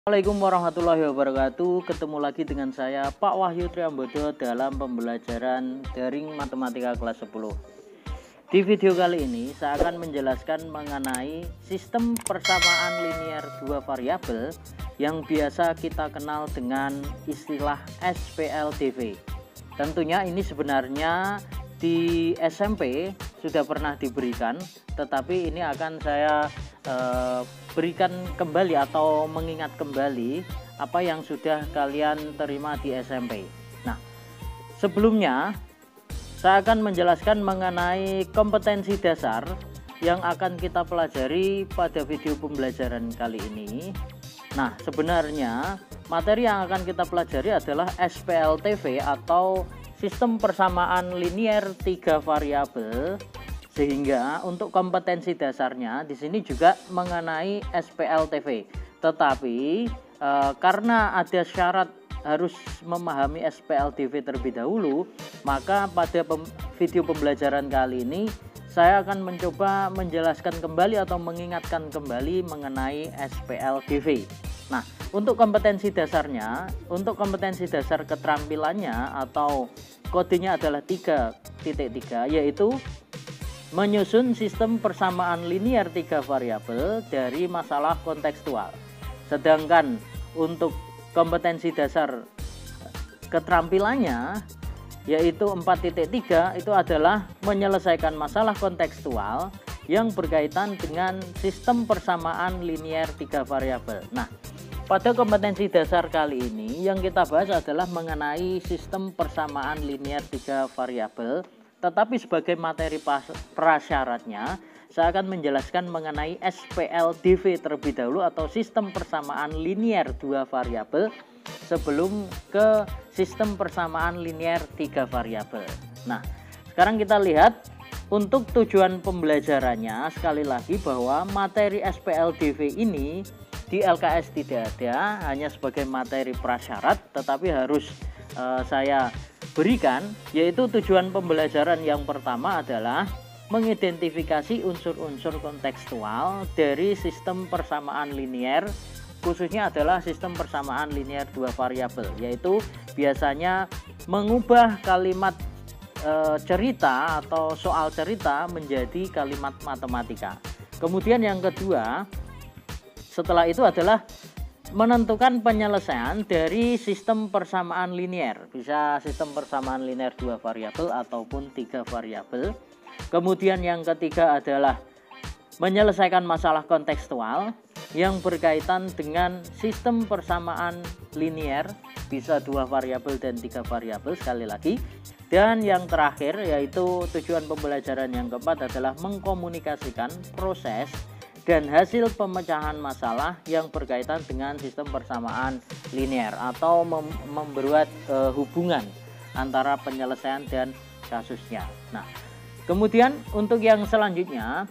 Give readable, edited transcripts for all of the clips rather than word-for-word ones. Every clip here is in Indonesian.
Assalamualaikum warahmatullahi wabarakatuh. Ketemu lagi dengan saya Pak Wahyu Triambodo dalam pembelajaran daring matematika kelas 10. Di video kali ini saya akan menjelaskan mengenai sistem persamaan linear dua variabel yang biasa kita kenal dengan istilah SPLDV. Tentunya ini sebenarnya di SMP sudah pernah diberikan, tetapi ini akan saya berikan kembali atau mengingat kembali apa yang sudah kalian terima di SMP. Nah, sebelumnya saya akan menjelaskan mengenai kompetensi dasar yang akan kita pelajari pada video pembelajaran kali ini. Nah, sebenarnya materi yang akan kita pelajari adalah SPLTV atau sistem persamaan linear tiga variabel. Sehingga untuk kompetensi dasarnya di sini juga mengenai SPLTV. Tetapi karena ada syarat harus memahami SPLTV terlebih dahulu, maka pada video pembelajaran kali ini saya akan mencoba menjelaskan kembali atau mengingatkan kembali mengenai SPLTV. Nah, untuk kompetensi dasarnya, untuk kompetensi dasar keterampilannya atau kodenya adalah 3.3, yaitu menyusun sistem persamaan linear tiga variabel dari masalah kontekstual. Sedangkan untuk kompetensi dasar keterampilannya yaitu 4.3 itu adalah menyelesaikan masalah kontekstual yang berkaitan dengan sistem persamaan linear tiga variabel. Nah, pada kompetensi dasar kali ini yang kita bahas adalah mengenai sistem persamaan linear tiga variabel. Tetapi sebagai materi prasyaratnya, saya akan menjelaskan mengenai SPLDV terlebih dahulu atau sistem persamaan linear dua variabel sebelum ke sistem persamaan linear tiga variabel. Nah, sekarang kita lihat untuk tujuan pembelajarannya, sekali lagi bahwa materi SPLDV ini di LKS tidak ada, hanya sebagai materi prasyarat, tetapi harus saya berikan, yaitu tujuan pembelajaran yang pertama adalah mengidentifikasi unsur-unsur kontekstual dari sistem persamaan linear, khususnya adalah sistem persamaan linear dua variabel, yaitu biasanya mengubah kalimat cerita atau soal cerita menjadi kalimat matematika. Kemudian yang kedua setelah itu adalah menentukan penyelesaian dari sistem persamaan linear, bisa sistem persamaan linear dua variabel ataupun tiga variabel. Kemudian yang ketiga adalah menyelesaikan masalah kontekstual yang berkaitan dengan sistem persamaan linear, bisa dua variabel dan tiga variabel sekali lagi. Dan yang terakhir yaitu tujuan pembelajaran yang keempat adalah mengkomunikasikan proses dan hasil pemecahan masalah yang berkaitan dengan sistem persamaan linear atau membuat hubungan antara penyelesaian dan kasusnya. Nah, kemudian untuk yang selanjutnya,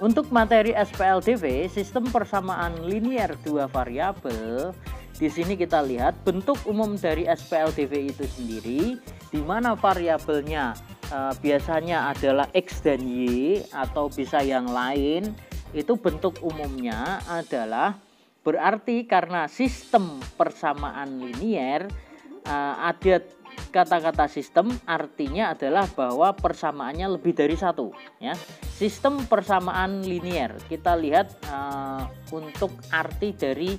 untuk materi SPLDV, sistem persamaan linear dua variabel, di sini kita lihat bentuk umum dari SPLDV itu sendiri, di mana variabelnya biasanya adalah X dan Y atau bisa yang lain. Itu bentuk umumnya adalah berarti karena sistem persamaan linear ada kata-kata sistem artinya adalah bahwa persamaannya lebih dari satu, ya. Sistem persamaan linear kita lihat untuk arti dari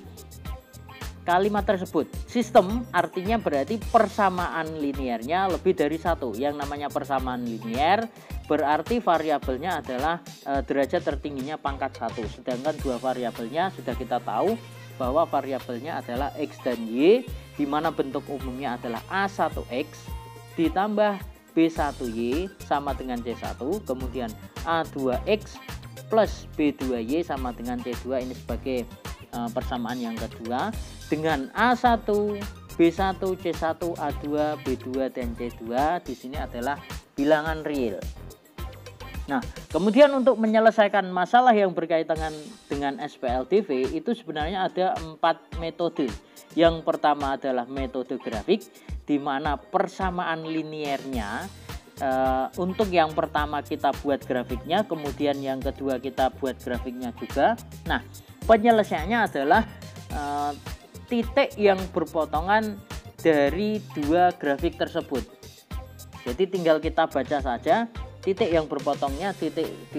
kalimat tersebut. Sistem artinya berarti persamaan linearnya lebih dari satu. Yang namanya persamaan linear berarti variabelnya adalah derajat tertingginya pangkat 1. Sedangkan dua variabelnya sudah kita tahu bahwa variabelnya adalah X dan Y, di mana bentuk umumnya adalah A1X ditambah B1Y sama dengan C1, kemudian A2X plus B2Y sama dengan C2, ini sebagai persamaan yang kedua, dengan A1, B1, C1, A2, B2 dan C2 di sini adalah bilangan real. Nah, kemudian untuk menyelesaikan masalah yang berkaitan dengan SPLDV itu sebenarnya ada 4 metode. Yang pertama adalah metode grafik, di mana persamaan linearnya untuk yang pertama kita buat grafiknya, kemudian yang kedua kita buat grafiknya juga. Nah, penyelesaiannya adalah titik yang berpotongan dari dua grafik tersebut. Jadi tinggal kita baca saja titik yang berpotongnya di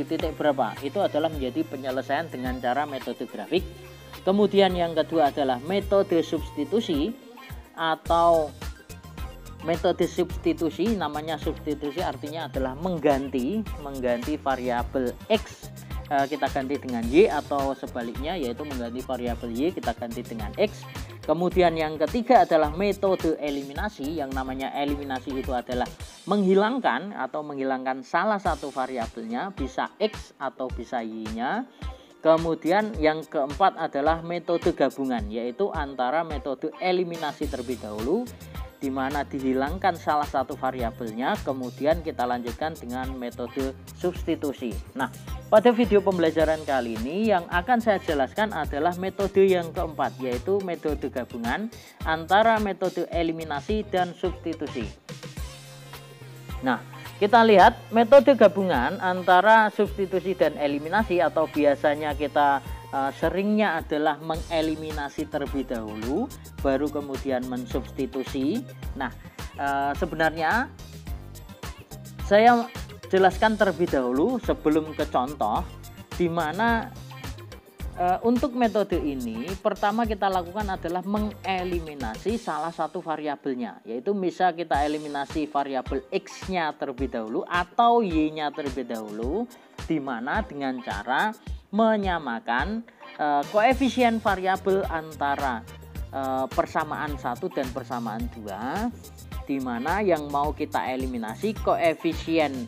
titik berapa. Itu adalah menjadi penyelesaian dengan cara metode grafik. Kemudian yang kedua adalah metode substitusi atau metode substitusi. Namanya substitusi artinya adalah mengganti variabel X kita ganti dengan Y, atau sebaliknya yaitu mengganti variabel Y kita ganti dengan X. Kemudian yang ketiga adalah metode eliminasi. Yang namanya eliminasi itu adalah menghilangkan salah satu variabelnya, bisa X atau bisa Y-nya. Kemudian yang keempat adalah metode gabungan, yaitu antara metode eliminasi terlebih dahulu, di mana dihilangkan salah satu variabelnya, kemudian kita lanjutkan dengan metode substitusi. Nah, pada video pembelajaran kali ini yang akan saya jelaskan adalah metode yang keempat, yaitu metode gabungan antara metode eliminasi dan substitusi. Nah, kita lihat metode gabungan antara substitusi dan eliminasi, atau biasanya kita seringnya adalah mengeliminasi terlebih dahulu baru kemudian mensubstitusi. Nah, sebenarnya saya jelaskan terlebih dahulu sebelum ke contoh, di mana untuk metode ini pertama kita lakukan adalah mengeliminasi salah satu variabelnya, yaitu bisa kita eliminasi variabel X-nya terlebih dahulu atau Y-nya terlebih dahulu, di mana dengan cara menyamakan koefisien variabel antara persamaan 1 dan persamaan 2, di mana yang mau kita eliminasi koefisien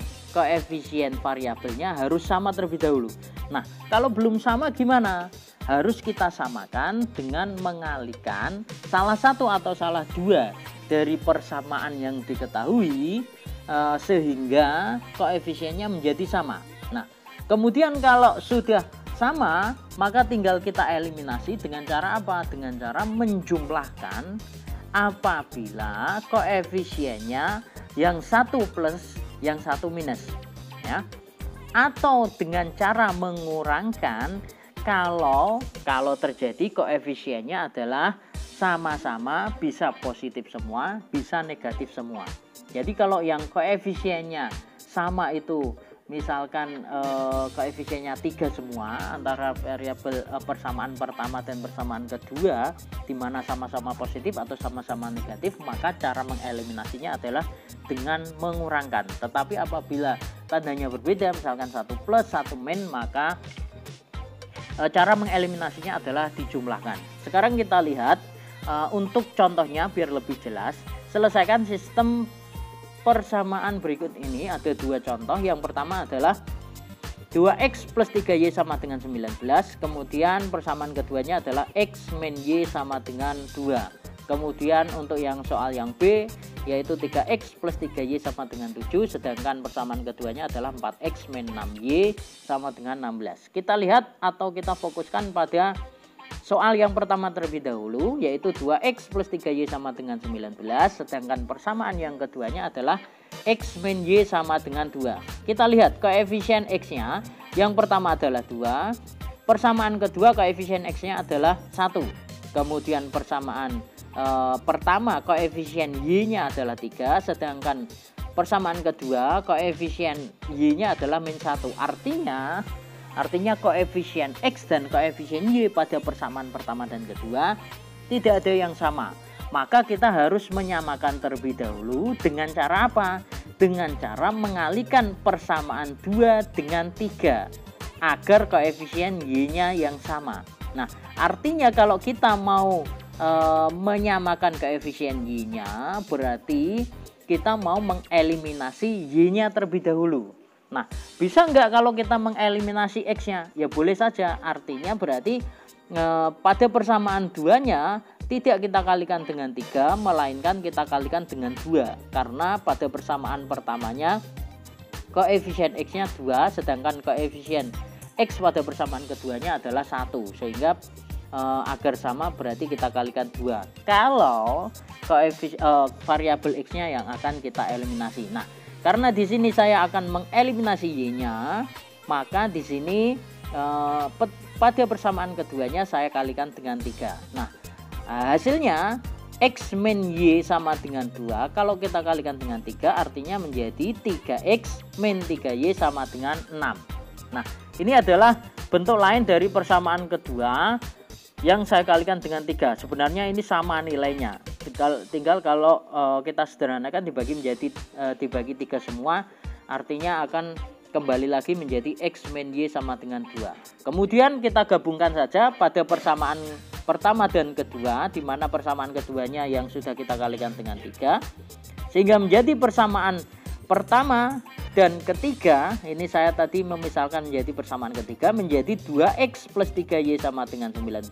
variabelnya harus sama terlebih dahulu. Nah, kalau belum sama gimana? Harus kita samakan dengan mengalihkan salah satu atau salah dua dari persamaan yang diketahui sehingga koefisiennya menjadi sama. Nah, kemudian kalau sudah sama, maka tinggal kita eliminasi dengan cara apa? Dengan cara menjumlahkan apabila koefisiennya yang satu plus, yang satu minus, ya. Atau dengan cara mengurangkan kalau terjadi koefisiennya adalah sama-sama bisa positif semua, bisa negatif semua. Jadi kalau yang koefisiennya sama itu misalkan koefisiennya 3 semua antara variabel persamaan pertama dan persamaan kedua, di mana sama-sama positif atau sama-sama negatif, maka cara mengeliminasinya adalah dengan mengurangkan. Tetapi apabila tandanya berbeda, misalkan 1 plus 1 min, maka cara mengeliminasinya adalah dijumlahkan. Sekarang kita lihat untuk contohnya biar lebih jelas. Selesaikan sistem persamaan berikut ini. Ada dua contoh. Yang pertama adalah 2x plus 3y sama dengan 19. Kemudian persamaan keduanya adalah x min y sama dengan 2. Kemudian untuk yang soal yang B, yaitu 3x plus 3y sama dengan 7. Sedangkan persamaan keduanya adalah 4x min 6y sama dengan 16. Kita lihat atau kita fokuskan pada soal yang pertama terlebih dahulu, yaitu 2x plus 3y sama dengan 19. Sedangkan persamaan yang keduanya adalah x min y sama dengan 2. Kita lihat koefisien x-nya. Yang pertama adalah 2. Persamaan kedua koefisien x-nya adalah 1. Kemudian persamaan pertama koefisien y-nya adalah 3. Sedangkan persamaan kedua koefisien y-nya adalah min 1. Artinya koefisien X dan koefisien Y pada persamaan pertama dan kedua tidak ada yang sama. Maka kita harus menyamakan terlebih dahulu dengan cara apa? Dengan cara mengalihkan persamaan 2 dengan 3 agar koefisien Y-nya yang sama. Nah, artinya kalau kita mau menyamakan koefisien Y-nya, berarti kita mau mengeliminasi Y-nya terlebih dahulu. Nah, bisa nggak kalau kita mengeliminasi X-nya? Ya boleh saja. Artinya berarti pada persamaan 2-nya tidak kita kalikan dengan 3, melainkan kita kalikan dengan 2. Karena pada persamaan pertamanya koefisien X-nya 2, sedangkan koefisien X pada persamaan keduanya adalah 1. Sehingga agar sama berarti kita kalikan 2. Kalau variabel X-nya yang akan kita eliminasi. Nah, karena di sini saya akan mengeliminasi Y-nya, maka di sini pada persamaan keduanya saya kalikan dengan 3. Nah, hasilnya X min Y sama dengan 2. Kalau kita kalikan dengan 3 artinya menjadi 3X min 3Y sama dengan 6. Nah, ini adalah bentuk lain dari persamaan kedua yang saya kalikan dengan 3. Sebenarnya ini sama nilainya. Tinggal kalau kita sederhanakan dibagi 3 semua, artinya akan kembali lagi menjadi X min Y sama dengan 2. Kemudian kita gabungkan saja pada persamaan pertama dan kedua, di mana persamaan keduanya yang sudah kita kalikan dengan 3, sehingga menjadi persamaan pertama dan ketiga. Ini saya tadi memisalkan menjadi persamaan ketiga, menjadi 2X plus 3Y sama dengan 19.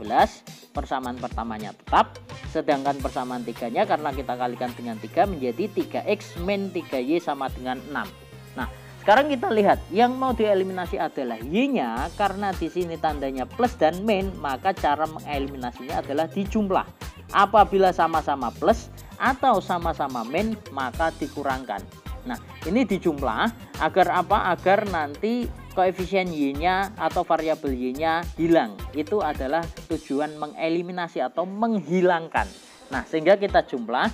Persamaan pertamanya tetap, sedangkan persamaan tiganya karena kita kalikan dengan 3 menjadi 3X min 3Y sama dengan 6. Nah, sekarang kita lihat yang mau dieliminasi adalah Y-nya. Karena di sini tandanya plus dan min, maka cara mengeliminasinya adalah dijumlah. Apabila sama-sama plus atau sama-sama min, maka dikurangkan. Nah, ini dijumlah agar apa? Agar nanti koefisien Y-nya atau variabel Y-nya hilang. Itu adalah tujuan mengeliminasi atau menghilangkan. Nah, sehingga kita jumlah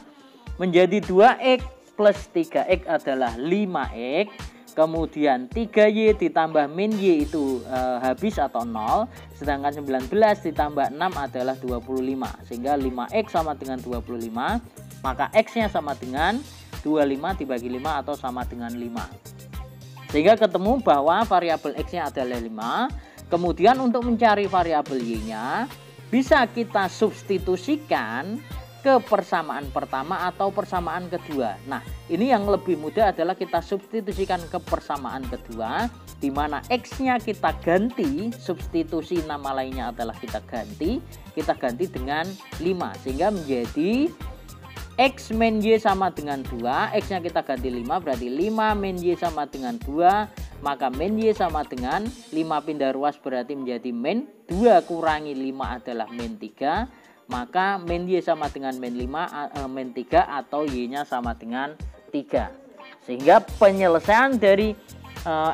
menjadi 2X plus 3X adalah 5X. Kemudian 3Y ditambah min Y itu habis atau 0. Sedangkan 19 ditambah 6 adalah 25. Sehingga 5X sama dengan 25. Maka X-nya sama dengan 25 dibagi 5 atau sama dengan 5. Sehingga ketemu bahwa variabel X-nya adalah 5. Kemudian untuk mencari variabel Y-nya bisa kita substitusikan ke persamaan pertama atau persamaan kedua. Nah, ini yang lebih mudah adalah kita substitusikan ke persamaan kedua, di mana X-nya kita ganti, substitusi nama lainnya adalah kita ganti dengan 5, sehingga menjadi X min Y sama dengan 2. X-nya kita ganti 5, berarti 5 min Y sama dengan 2. Maka min Y sama dengan 5 pindah ruas berarti menjadi min 2 kurangi 5 adalah min 3. Maka min Y sama dengan min 3 atau Y-nya sama dengan 3. Sehingga penyelesaian dari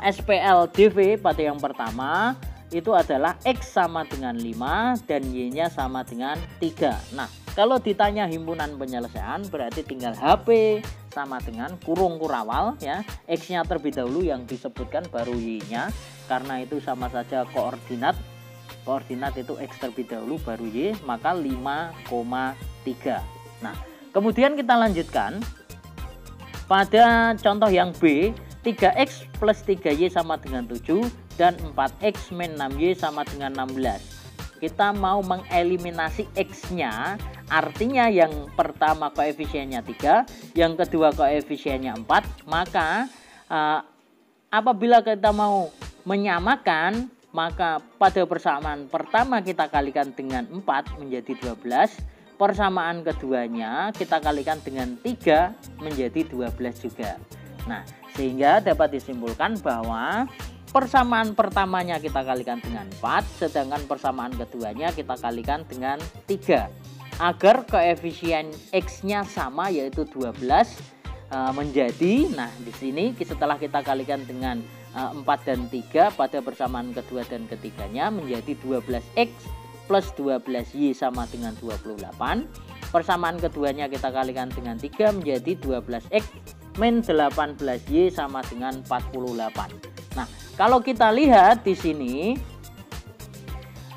SPLDV pada yang pertama itu adalah X sama dengan 5 dan Y-nya sama dengan 3. Nah, kalau ditanya himpunan penyelesaian berarti tinggal HP sama dengan kurung kurawal ya. X-nya terlebih dahulu yang disebutkan baru Y-nya, karena itu sama saja koordinat. Koordinat itu X terlebih dahulu baru Y, maka 5,3. Nah, kemudian kita lanjutkan pada contoh yang B. 3X plus 3Y sama dengan 7 dan 4X min 6Y sama dengan 16. Kita mau mengeliminasi X-nya, artinya yang pertama koefisiennya 3, yang kedua koefisiennya 4. Maka apabila kita mau menyamakan, maka pada persamaan pertama kita kalikan dengan 4 menjadi 12. Persamaan keduanya kita kalikan dengan 3 menjadi 12 juga. Nah, sehingga dapat disimpulkan bahwa persamaan pertamanya kita kalikan dengan 4, sedangkan persamaan keduanya kita kalikan dengan 3. Agar koefisien X-nya sama yaitu 12 menjadi, nah di sini setelah kita kalikan dengan 4 dan 3 pada persamaan kedua dan ketiganya menjadi 12X plus 12Y sama dengan 28. Persamaan keduanya kita kalikan dengan 3 menjadi 12X min 18Y sama dengan 48. Nah, kalau kita lihat di sini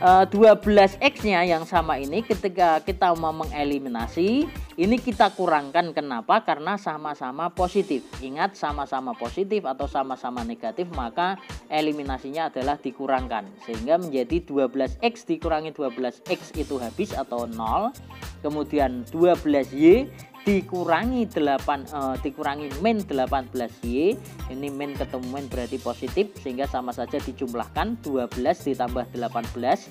12X-nya yang sama ini ketika kita mau mengeliminasi, ini kita kurangkan. Kenapa? Karena sama-sama positif. Ingat, sama-sama positif atau sama-sama negatif, maka eliminasinya adalah dikurangkan. Sehingga menjadi 12X dikurangi 12X itu habis atau 0. Kemudian 12Y dikurangi dikurangi min 18Y. Ini min ketemu min berarti positif, sehingga sama saja dijumlahkan. 12 ditambah 18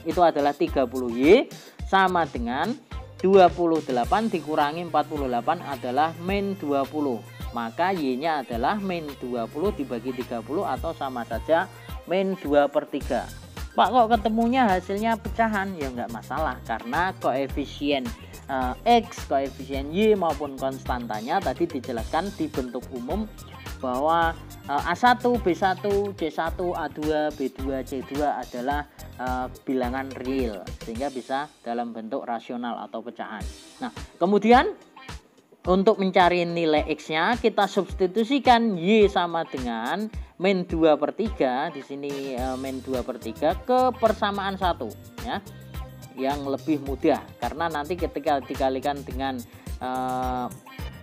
itu adalah 30Y sama dengan 28 dikurangi 48 adalah min 20. Maka Y-nya adalah min 20 dibagi 30 atau sama saja min 2/3. Pak, kok ketemunya hasilnya pecahan? Ya nggak masalah, karena koefisien X, koefisien Y maupun konstantanya tadi dijelaskan di bentuk umum bahwa A1, B1, C1, A2, B2, C2 adalah bilangan real, sehingga bisa dalam bentuk rasional atau pecahan. Nah, kemudian untuk mencari nilai X-nya, kita substitusikan Y sama dengan min 2/3, di sini min 2/3 ke persamaan 1 ya. Yang lebih mudah karena nanti ketika dikalikan dengan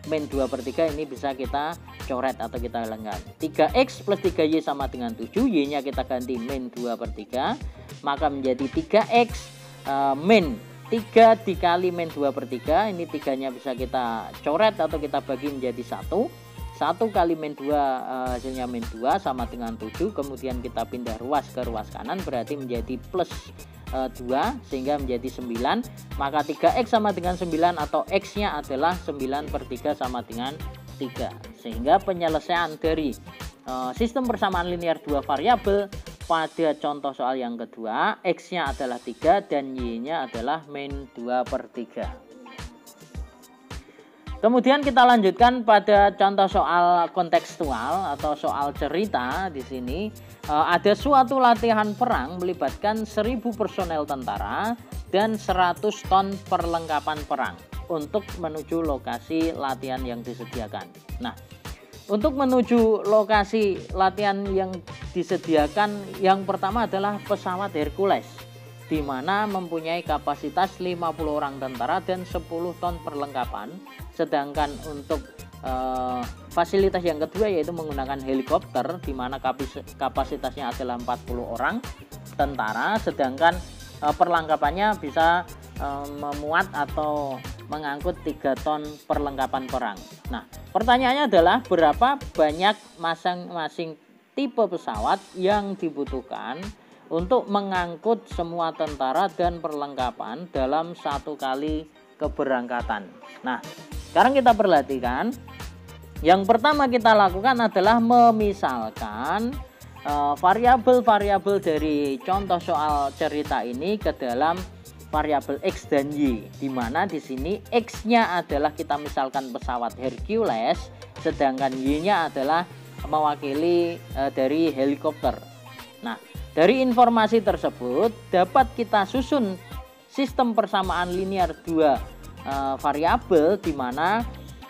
min 2/3 ini bisa kita coret atau kita hilangkan. 3X plus 3Y sama dengan 7, Y-nya kita ganti min 2/3, maka menjadi 3X min 3 dikali min 2/3, ini 3-nya bisa kita coret atau kita bagi menjadi 1 kali min 2 hasilnya min 2 sama dengan 7, kemudian kita pindah ruas ke ruas kanan berarti menjadi plus 2 sehingga menjadi 9, maka 3X sama dengan 9 atau X-nya adalah 9/3 sama dengan 3, sehingga penyelesaian dari sistem persamaan linear 2 variabel pada contoh soal yang kedua, X-nya adalah 3 dan Y-nya adalah min 2/3. Kemudian kita lanjutkan pada contoh soal kontekstual atau soal cerita. Di sini ada suatu latihan perang melibatkan 1000 personel tentara dan 100 ton perlengkapan perang untuk menuju lokasi latihan yang disediakan. Nah, untuk menuju lokasi latihan yang disediakan, yang pertama adalah pesawat Hercules, di mana mempunyai kapasitas 50 orang tentara dan 10 ton perlengkapan. Sedangkan untuk fasilitas yang kedua yaitu menggunakan helikopter, di mana kapasitasnya adalah 40 orang tentara, sedangkan perlengkapannya bisa memuat atau mengangkut 3 ton perlengkapan perang. Nah, pertanyaannya adalah berapa banyak masing-masing tipe pesawat yang dibutuhkan untuk mengangkut semua tentara dan perlengkapan dalam satu kali keberangkatan. Nah, sekarang kita perhatikan. Yang pertama kita lakukan adalah memisalkan variabel-variabel dari contoh soal cerita ini ke dalam variabel X dan Y, di mana di sini X-nya adalah kita misalkan pesawat Hercules, sedangkan Y-nya adalah mewakili dari helikopter. Nah, dari informasi tersebut dapat kita susun sistem persamaan linear 2 variabel di mana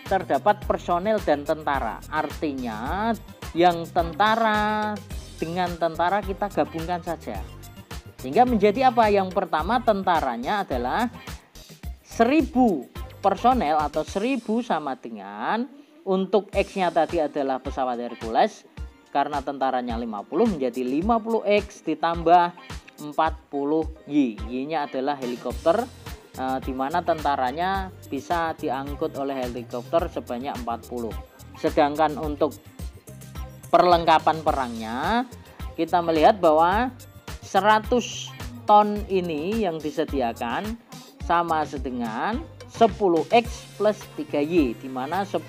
terdapat personel dan tentara. Artinya yang tentara dengan tentara kita gabungkan saja. Sehingga menjadi apa? Yang pertama tentaranya adalah 1000 personel atau 1000 sama dengan untuk X-nya tadi adalah pesawat Hercules, karena tentaranya 50 menjadi 50X ditambah 40Y. Y-nya adalah helikopter, di mana tentaranya bisa diangkut oleh helikopter sebanyak 40. Sedangkan untuk perlengkapan perangnya kita melihat bahwa 100 ton ini yang disediakan sama dengan 10X plus 3Y, di mana 10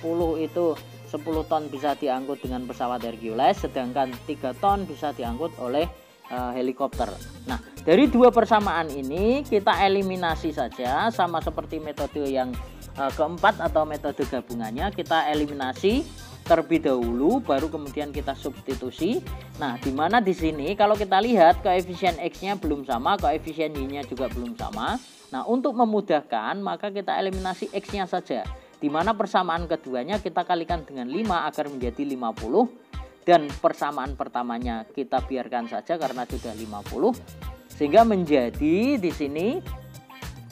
ton bisa diangkut dengan pesawat Hercules, sedangkan 3 ton bisa diangkut oleh helikopter. Nah, dari dua persamaan ini kita eliminasi saja, sama seperti metode yang keempat atau metode gabungannya. Kita eliminasi terlebih dahulu, baru kemudian kita substitusi. Nah, di mana di sini kalau kita lihat koefisien X-nya belum sama, koefisien Y-nya juga belum sama. Nah, untuk memudahkan maka kita eliminasi X-nya saja, di mana persamaan keduanya kita kalikan dengan 5 agar menjadi 50. Dan persamaan pertamanya kita biarkan saja karena sudah 50, sehingga menjadi di sini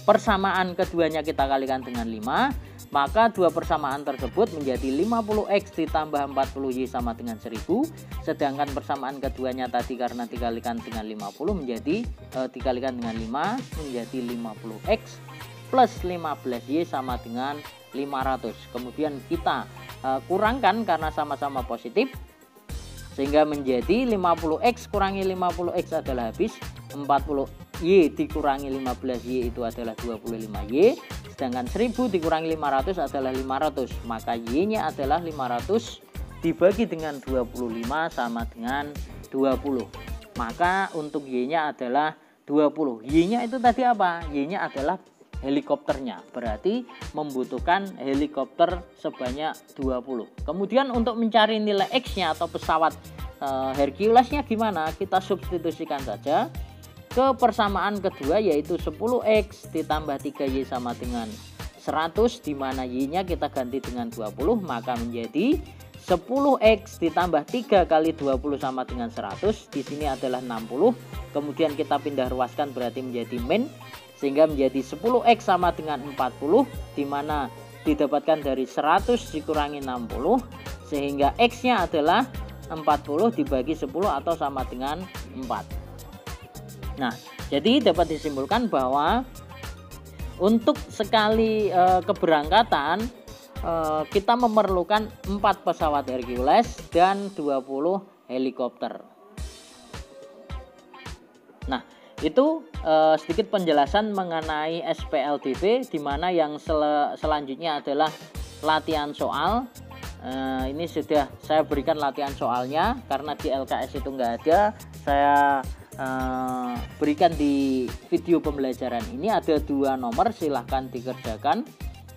persamaan keduanya kita kalikan dengan 5, maka dua persamaan tersebut menjadi 50X ditambah 40Y sama dengan 1000, sedangkan persamaan keduanya tadi karena dikalikan dengan 50 menjadi dikalikan dengan 5 menjadi 50X plus 15Y sama dengan 500. Kemudian kita kurangkan karena sama-sama positif, sehingga menjadi 50X kurangi 50X adalah habis, 40Y dikurangi 15Y itu adalah 25Y, sedangkan 1000 dikurangi 500 adalah 500, maka Y-nya adalah 500 dibagi dengan 25 sama dengan 20, maka untuk Y-nya adalah 20. Y-nya itu tadi apa? Y-nya adalah helikopternya, berarti membutuhkan helikopter sebanyak 20. Kemudian untuk mencari nilai X-nya atau pesawat Herculesnya gimana? Kita substitusikan saja ke persamaan kedua, yaitu 10X ditambah 3Y sama dengan 100, di mana Y-nya kita ganti dengan 20, maka menjadi 10X ditambah 3 kali 20 sama dengan 100. Di sini adalah 60. Kemudian kita pindah ruaskan berarti menjadi min, sehingga menjadi 10X sama dengan 40, di mana didapatkan dari 100 dikurangi 60, sehingga X-nya adalah 40 dibagi 10 atau sama dengan 4. Nah, jadi dapat disimpulkan bahwa untuk sekali keberangkatan kita memerlukan 4 pesawat Hercules dan 20 helikopter. Nah, itu sedikit penjelasan mengenai SPLDB, di mana yang selanjutnya adalah latihan soal. Ini sudah saya berikan latihan soalnya karena di LKS itu nggak ada. Saya berikan di video pembelajaran ini, ada 2 nomor, silahkan dikerjakan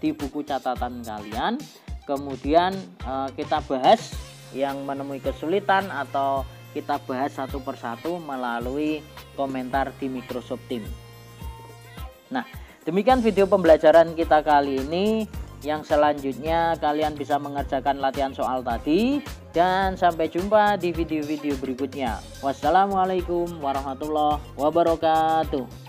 di buku catatan kalian. Kemudian kita bahas yang menemui kesulitan atau kita bahas satu persatu melalui komentar di Microsoft Teams. Nah, demikian video pembelajaran kita kali ini. Yang selanjutnya kalian bisa mengerjakan latihan soal tadi, dan sampai jumpa di video-video berikutnya. Wassalamualaikum warahmatullahi wabarakatuh.